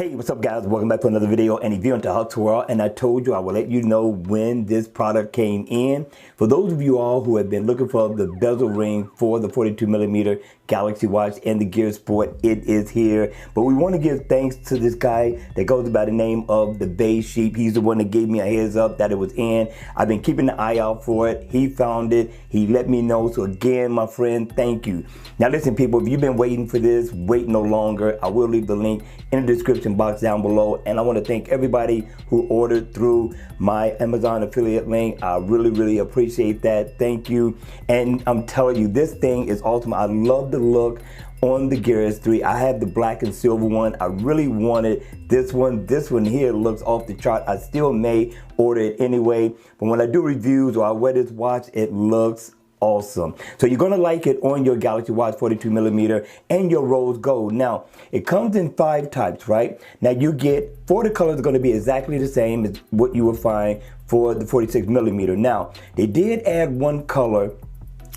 Hey, what's up guys? Welcome back to another video. And if you're into Huck's World, and I told you I will let you know when this product came in. For those of you all who have been looking for the bezel ring for the 42mm Galaxy Watch and the Gear Sport, it is here. But we want to give thanks to this guy that goes by the name of the Bay Sheep. He's the one that gave me a heads up that it was in. I've been keeping an eye out for it. He found it. He let me know. So again, my friend, thank you. Now listen people, if you've been waiting for this, wait no longer. I will leave the link in the description box down below, and I want to thank everybody who ordered through my Amazon affiliate link. I really appreciate that. Thank you. And I'm telling you, this thing is awesome. I love the look on the Gear S3. I have the black and silver one. I really wanted this one. This one here looks off the chart. I still may order it anyway, but when I do reviews or I wear this watch, it looks awesome. So you're gonna like it on your Galaxy Watch 42mm and your rose gold. Now it comes in 5 types, right? Now you get 4 of the colors are going to be exactly the same as what you will find for the 46mm. Now they did add one color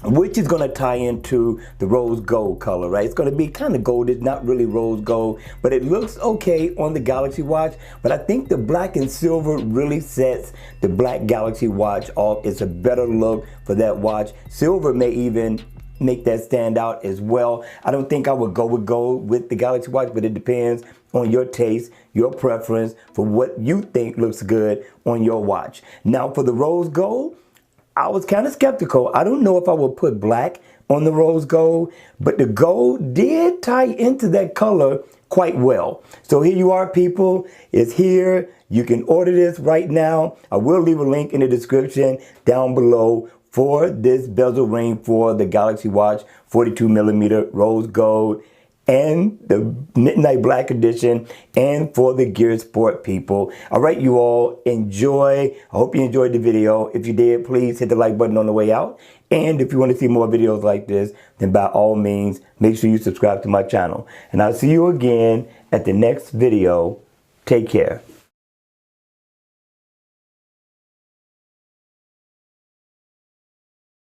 which is going to tie into the rose gold color, right? It's going to be kind of gold. It's not really rose gold, but it looks okay on the Galaxy Watch. But I think the black and silver really sets the black Galaxy Watch off. It's a better look for that watch. Silver may even make that stand out as well. I don't think I would go with gold with the Galaxy Watch, but it depends on your taste, your preference for what you think looks good on your watch. Now for the rose gold, I was kind of skeptical. I don't know if I would put black on the rose gold, but the gold did tie into that color quite well. So here you are, people. It's here. You can order this right now. I will leave a link in the description down below for this bezel ring for the Galaxy Watch 42mm rose gold and the Midnight Black Edition, and for the Gear Sport people. All right, you all, enjoy. I hope you enjoyed the video. If you did, please hit the like button on the way out. And if you want to see more videos like this, then by all means, make sure you subscribe to my channel. And I'll see you again at the next video. Take care.